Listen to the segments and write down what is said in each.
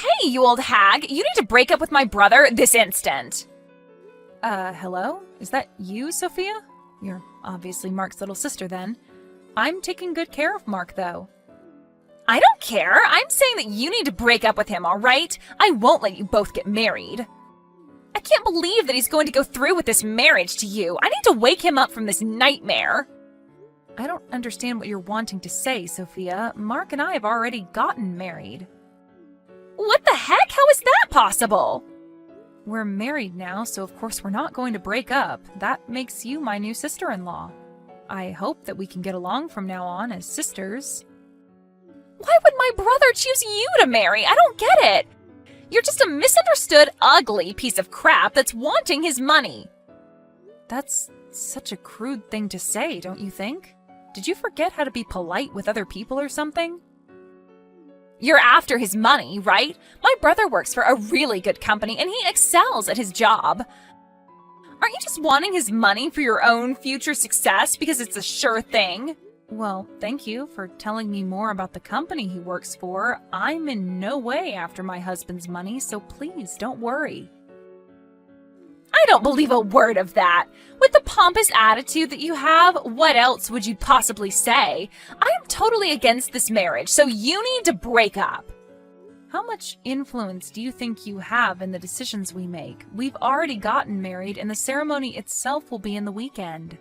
Hey, you old hag! You need to break up with my brother this instant! Hello? Is that you, Sophia? You're obviously Mark's little sister, then. I'm taking good care of Mark, though. I don't care! I'm saying that you need to break up with him, alright? I won't let you both get married. I can't believe that he's going to go through with this marriage to you. I need to wake him up from this nightmare. I don't understand what you're wanting to say, Sophia. Mark and I have already gotten married. What the heck? How is that possible? We're married now, so of course we're not going to break up. That makes you my new sister-in-law. I hope that we can get along from now on as sisters. Why would my brother choose you to marry? I don't get it. You're just a misunderstood, ugly piece of crap that's wanting his money. That's such a crude thing to say, don't you think? Did you forget how to be polite with other people or something? You're after his money, right? My brother works for a really good company and he excels at his job. Aren't you just wanting his money for your own future success because it's a sure thing? Well, thank you for telling me more about the company he works for. I'm in no way after my husband's money, so please don't worry. I don't believe a word of that. With the pompous attitude that you have, what else would you possibly say? I am totally against this marriage, so you need to break up. How much influence do you think you have in the decisions we make? We've already gotten married, and the ceremony itself will be in the weekend.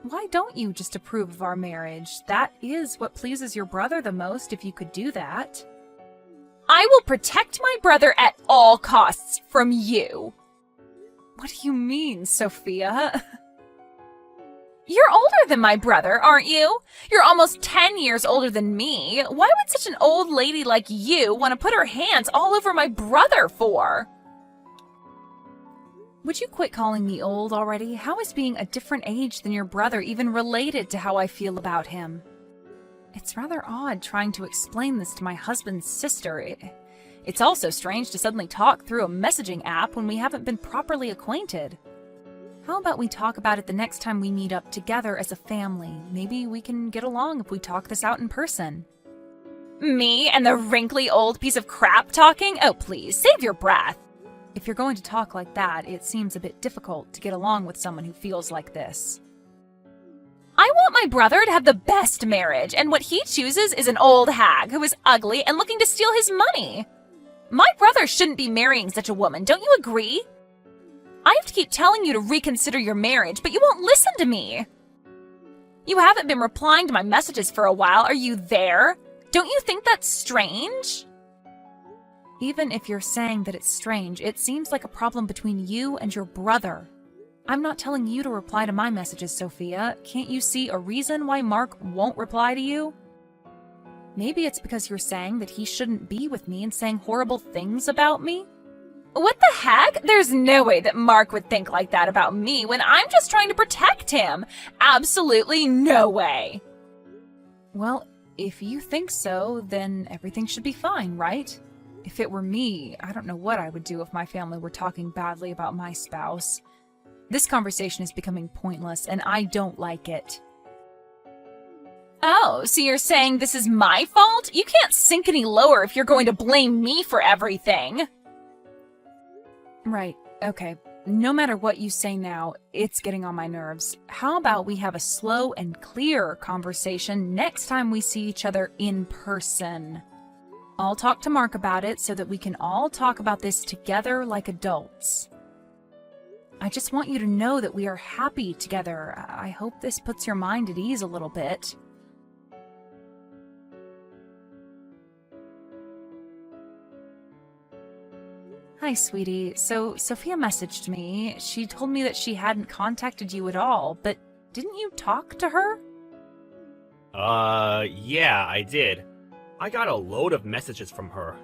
Why don't you just approve of our marriage? That is what pleases your brother the most, if you could do that. I will protect my brother at all costs from you. What do you mean, Sophia? You're older than my brother, aren't you? You're almost 10 years older than me. Why would such an old lady like you want to put her hands all over my brother for? Would you quit calling me old already? How is being a different age than your brother even related to how I feel about him? It's rather odd trying to explain this to my husband's sister. It's also strange to suddenly talk through a messaging app when we haven't been properly acquainted. How about we talk about it the next time we meet up together as a family? Maybe we can get along if we talk this out in person. Me and the wrinkly old piece of crap talking? Oh, please, save your breath. If you're going to talk like that, it seems a bit difficult to get along with someone who feels like this. I want my brother to have the best marriage, and what he chooses is an old hag who is ugly and looking to steal his money. My brother shouldn't be marrying such a woman, don't you agree? I have to keep telling you to reconsider your marriage, but you won't listen to me. You haven't been replying to my messages for a while. Are you there? Don't you think that's strange? Even if you're saying that it's strange, it seems like a problem between you and your brother. I'm not telling you to reply to my messages, Sophia. Can't you see a reason why Mark won't reply to you? Maybe it's because you're saying that he shouldn't be with me and saying horrible things about me? What the heck? There's no way that Mark would think like that about me when I'm just trying to protect him. Absolutely no way. Well, if you think so, then everything should be fine, right? If it were me, I don't know what I would do if my family were talking badly about my spouse. This conversation is becoming pointless, and I don't like it. Oh, so you're saying this is my fault? You can't sink any lower if you're going to blame me for everything. Right, okay. No matter what you say now, it's getting on my nerves. How about we have a slow and clear conversation next time we see each other in person? I'll talk to Mark about it so that we can all talk about this together like adults. I just want you to know that we are happy together. I hope this puts your mind at ease a little bit. Hi, sweetie. So, Sophia messaged me. She told me that she hadn't contacted you at all, but didn't you talk to her? Yeah, I did. I got a load of messages from her.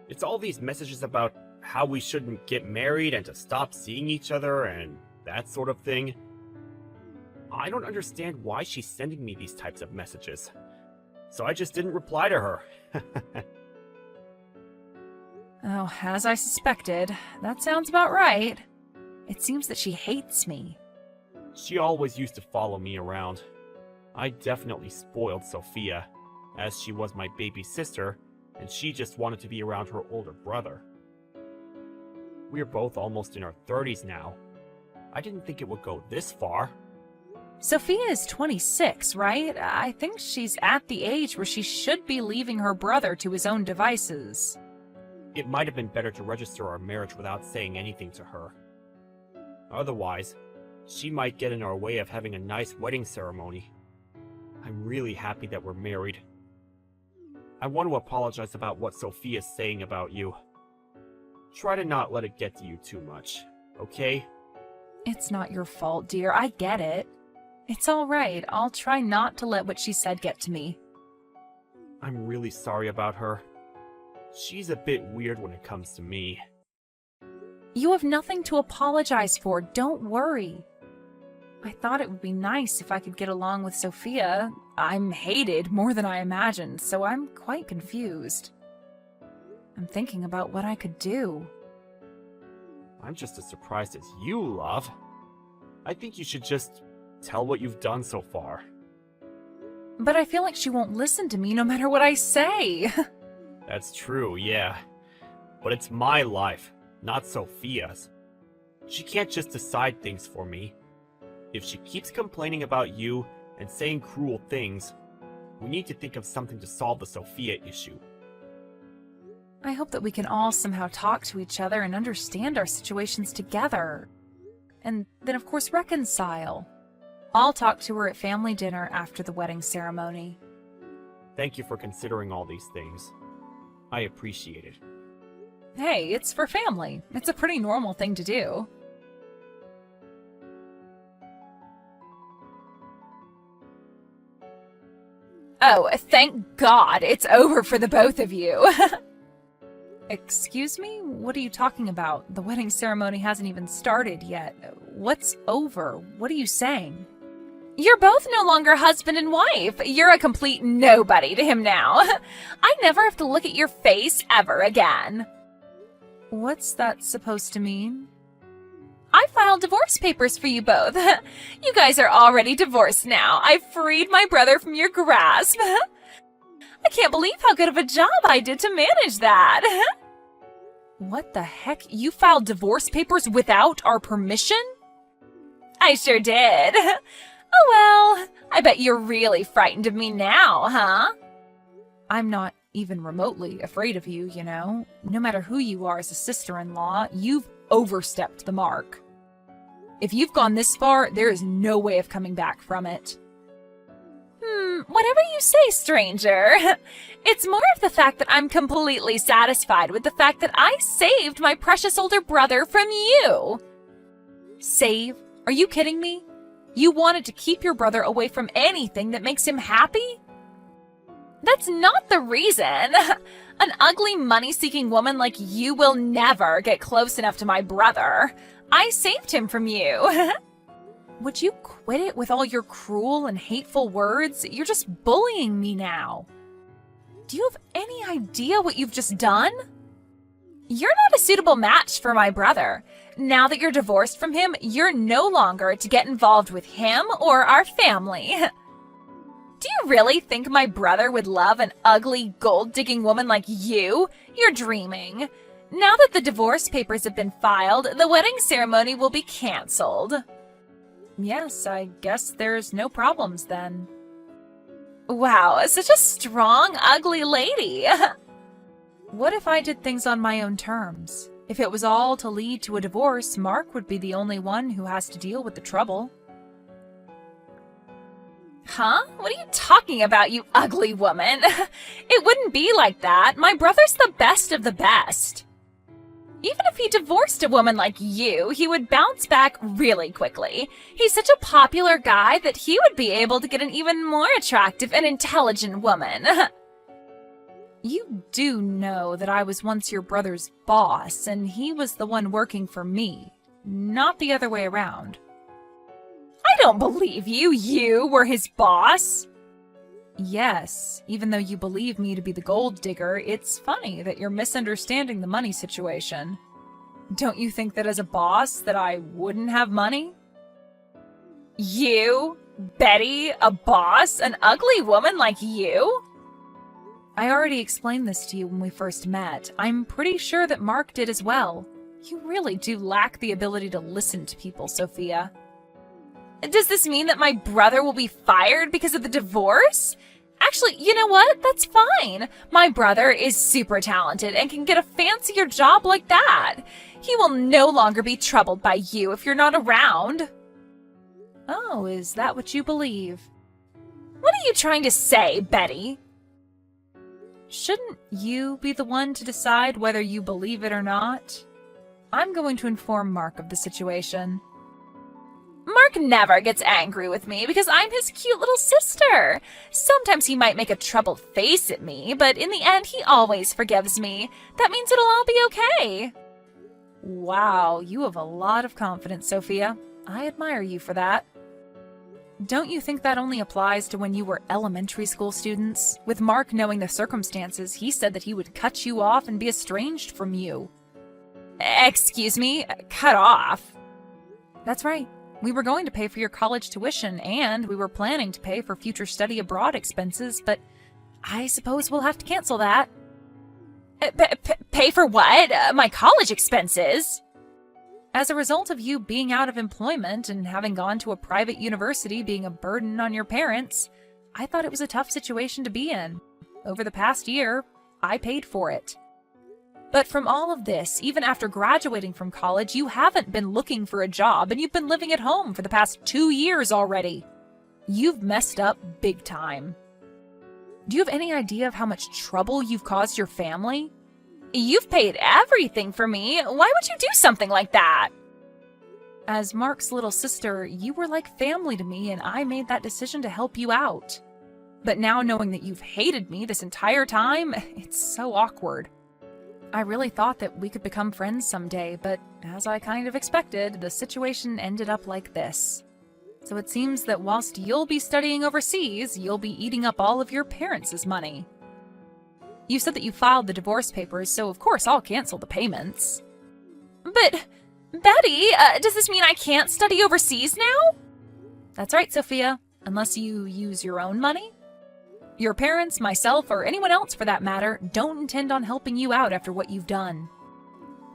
It's all these messages about how we shouldn't get married and to stop seeing each other and that sort of thing. I don't understand why she's sending me these types of messages. So I just didn't reply to her. Oh, as I suspected. That sounds about right. It seems that she hates me. She always used to follow me around. I definitely spoiled Sophia. As she was my baby sister, and she just wanted to be around her older brother. We're both almost in our 30s now. I didn't think it would go this far. Sophia is 26, right? I think she's at the age where she should be leaving her brother to his own devices. It might have been better to register our marriage without saying anything to her. Otherwise, she might get in our way of having a nice wedding ceremony. I'm really happy that we're married. I want to apologize about what Sophia's saying about you. Try to not let it get to you too much, okay? It's not your fault, dear. I get it. It's all right. I'll try not to let what she said get to me. I'm really sorry about her. She's a bit weird when it comes to me. You have nothing to apologize for. Don't worry. I thought it would be nice if I could get along with Sophia. I'm hated more than I imagined, so I'm quite confused. I'm thinking about what I could do. I'm just as surprised as you, love. I think you should just tell what you've done so far. But I feel like she won't listen to me no matter what I say. That's true, yeah. But it's my life, not Sophia's. She can't just decide things for me. If she keeps complaining about you and saying cruel things, we need to think of something to solve the Sophia issue. I hope that we can all somehow talk to each other and understand our situations together. And then, of course, reconcile. I'll talk to her at family dinner after the wedding ceremony. Thank you for considering all these things. I appreciate it. Hey, it's for family. It's a pretty normal thing to do. Oh, thank God it's over for the both of you. Excuse me? What are you talking about? The wedding ceremony hasn't even started yet. What's over? What are you saying? You're both no longer husband and wife. You're a complete nobody to him now. I never have to look at your face ever again. What's that supposed to mean? I filed divorce papers for you both. You guys are already divorced now. I freed my brother from your grasp. I can't believe how good of a job I did to manage that. What the heck? You filed divorce papers without our permission? I sure did. Oh well, I bet you're really frightened of me now, huh? I'm not even remotely afraid of you, you know. No matter who you are as a sister-in-law, you've overstepped the mark. If you've gone this far, there is no way of coming back from it. Whatever you say, stranger. It's more of the fact that I'm completely satisfied with the fact that I saved my precious older brother from you. Save? Are you kidding me? You wanted to keep your brother away from anything that makes him happy? That's not the reason. An ugly, money-seeking woman like you will never get close enough to my brother. I saved him from you. Would you quit it with all your cruel and hateful words? You're just bullying me now. Do you have any idea what you've just done? You're not a suitable match for my brother. Now that you're divorced from him, you're no longer to get involved with him or our family. Do you really think my brother would love an ugly, gold-digging woman like you? You're dreaming. Now that the divorce papers have been filed, the wedding ceremony will be canceled. Yes, I guess there's no problems then. Wow, such a strong, ugly lady. What if I did things on my own terms? If it was all to lead to a divorce, Mark would be the only one who has to deal with the trouble. Huh? What are you talking about, you ugly woman? It wouldn't be like that. My brother's the best of the best. Even if he divorced a woman like you, he would bounce back really quickly. He's such a popular guy that he would be able to get an even more attractive and intelligent woman. You do know that I was once your brother's boss, and he was the one working for me, not the other way around. I don't believe you. You were his boss. Yes, even though you believe me to be the gold digger, it's funny that you're misunderstanding the money situation. Don't you think that as a boss that I wouldn't have money? You? Betty? A boss? An ugly woman like you? I already explained this to you when we first met. I'm pretty sure that Mark did as well. You really do lack the ability to listen to people, Sophia. Does this mean that my brother will be fired because of the divorce? Actually, you know what? That's fine. My brother is super talented and can get a fancier job like that. He will no longer be troubled by you if you're not around. Oh, is that what you believe? What are you trying to say, Betty? Shouldn't you be the one to decide whether you believe it or not? I'm going to inform Mark of the situation. Mark never gets angry with me because I'm his cute little sister. Sometimes he might make a troubled face at me, but in the end, he always forgives me. That means it'll all be okay. Wow, you have a lot of confidence, Sophia. I admire you for that. Don't you think that only applies to when you were elementary school students? With Mark knowing the circumstances, he said that he would cut you off and be estranged from you. Excuse me? Cut off? That's right. We were going to pay for your college tuition, and we were planning to pay for future study abroad expenses, but I suppose we'll have to cancel that. Pay for what? My college expenses? As a result of you being out of employment and having gone to a private university being a burden on your parents, I thought it was a tough situation to be in. Over the past year, I paid for it. But from all of this, even after graduating from college, you haven't been looking for a job and you've been living at home for the past 2 years already. You've messed up big time. Do you have any idea of how much trouble you've caused your family? You've paid everything for me. Why would you do something like that? As Mark's little sister, you were like family to me, and I made that decision to help you out. But now knowing that you've hated me this entire time, it's so awkward. I really thought that we could become friends someday, but as I kind of expected, the situation ended up like this. So it seems that whilst you'll be studying overseas, you'll be eating up all of your parents' money. You said that you filed the divorce papers, so of course I'll cancel the payments. But, Betty, does this mean I can't study overseas now? That's right, Sophia, unless you use your own money. Your parents, myself, or anyone else for that matter, don't intend on helping you out after what you've done.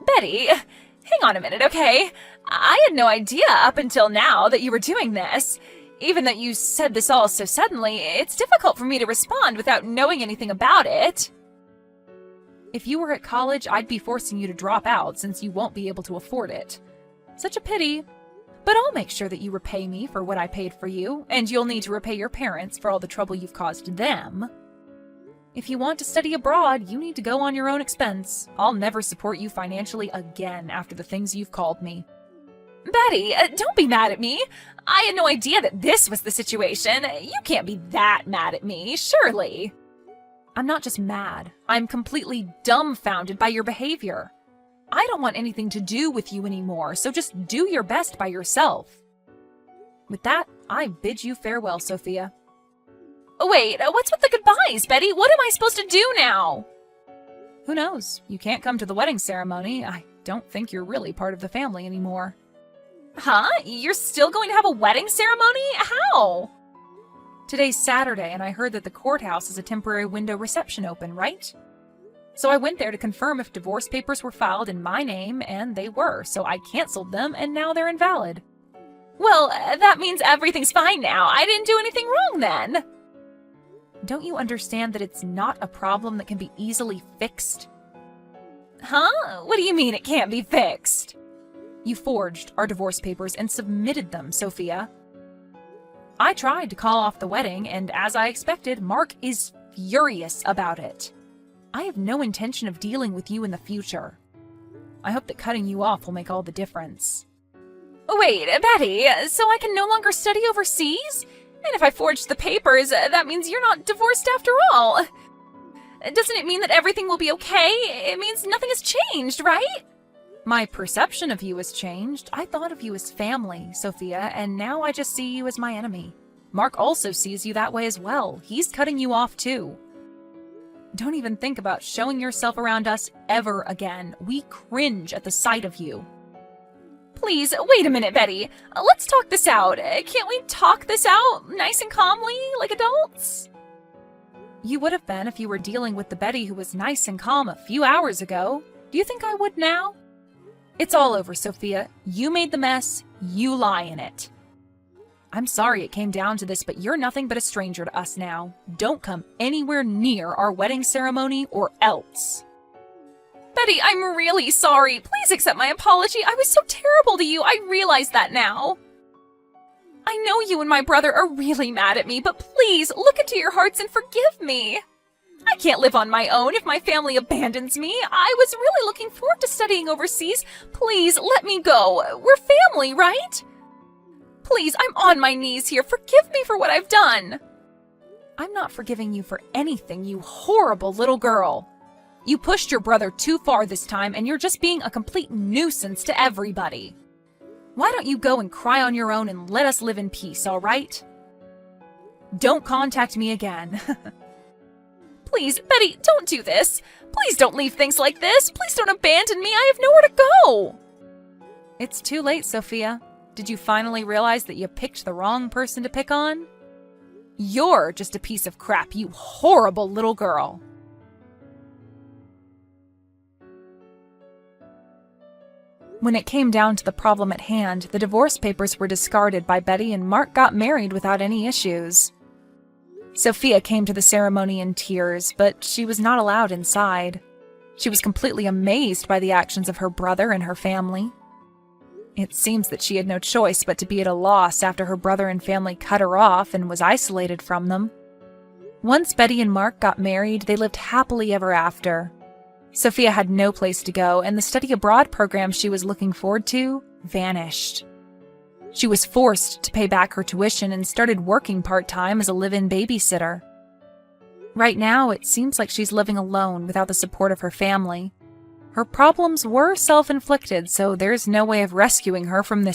Betty, hang on a minute, okay? I had no idea up until now that you were doing this. Even though you said this all so suddenly, it's difficult for me to respond without knowing anything about it. If you were at college, I'd be forcing you to drop out since you won't be able to afford it. Such a pity. But I'll make sure that you repay me for what I paid for you, and you'll need to repay your parents for all the trouble you've caused them. If you want to study abroad, you need to go on your own expense. I'll never support you financially again after the things you've called me. Betty, don't be mad at me. I had no idea that this was the situation. You can't be that mad at me, surely. I'm not just mad. I'm completely dumbfounded by your behavior. I don't want anything to do with you anymore, so just do your best by yourself. With that, I bid you farewell, Sophia. Wait, what's with the goodbyes, Betty? What am I supposed to do now? Who knows? You can't come to the wedding ceremony. I don't think you're really part of the family anymore. Huh? You're still going to have a wedding ceremony? How? Today's Saturday, and I heard that the courthouse has a temporary window reception open, right? So I went there to confirm if divorce papers were filed in my name, and they were, so I canceled them, and now they're invalid. Well, that means everything's fine now. I didn't do anything wrong then. Don't you understand that it's not a problem that can be easily fixed? Huh? What do you mean it can't be fixed? You forged our divorce papers and submitted them, Sophia. I tried to call off the wedding, and as I expected, Mark is furious about it. I have no intention of dealing with you in the future. I hope that cutting you off will make all the difference. Wait, Betty, so I can no longer study overseas? And if I forged the papers, that means you're not divorced after all. Doesn't it mean that everything will be okay? It means nothing has changed, right? My perception of you has changed. I thought of you as family, Sophia, and now I just see you as my enemy. Mark also sees you that way as well. He's cutting you off too. Don't even think about showing yourself around us ever again. We cringe at the sight of you. Please, wait a minute, Betty. Let's talk this out. Can't we talk this out nice and calmly, like adults? You would have been if you were dealing with the Betty who was nice and calm a few hours ago. Do you think I would now? It's all over, Sophia. You made the mess. You lie in it. I'm sorry it came down to this, but you're nothing but a stranger to us now. Don't come anywhere near our wedding ceremony or else. Betty, I'm really sorry. Please accept my apology. I was so terrible to you. I realize that now. I know you and my brother are really mad at me, but please look into your hearts and forgive me. I can't live on my own if my family abandons me. I was really looking forward to studying overseas. Please let me go. We're family, right? Please, I'm on my knees here. Forgive me for what I've done. I'm not forgiving you for anything, you horrible little girl. You pushed your brother too far this time, and you're just being a complete nuisance to everybody. Why don't you go and cry on your own and let us live in peace, all right? Don't contact me again. Please, Betty, don't do this. Please don't leave things like this. Please don't abandon me. I have nowhere to go. It's too late, Sophia. Did you finally realize that you picked the wrong person to pick on? You're just a piece of crap, you horrible little girl. When it came down to the problem at hand, the divorce papers were discarded by Betty and Mark got married without any issues. Sophia came to the ceremony in tears, but she was not allowed inside. She was completely amazed by the actions of her brother and her family. It seems that she had no choice but to be at a loss after her brother and family cut her off and was isolated from them. Once Betty and Mark got married, they lived happily ever after. Sophia had no place to go, and the study abroad program she was looking forward to vanished. She was forced to pay back her tuition and started working part-time as a live-in babysitter. Right now, it seems like she's living alone without the support of her family. Her problems were self-inflicted, so there's no way of rescuing her from this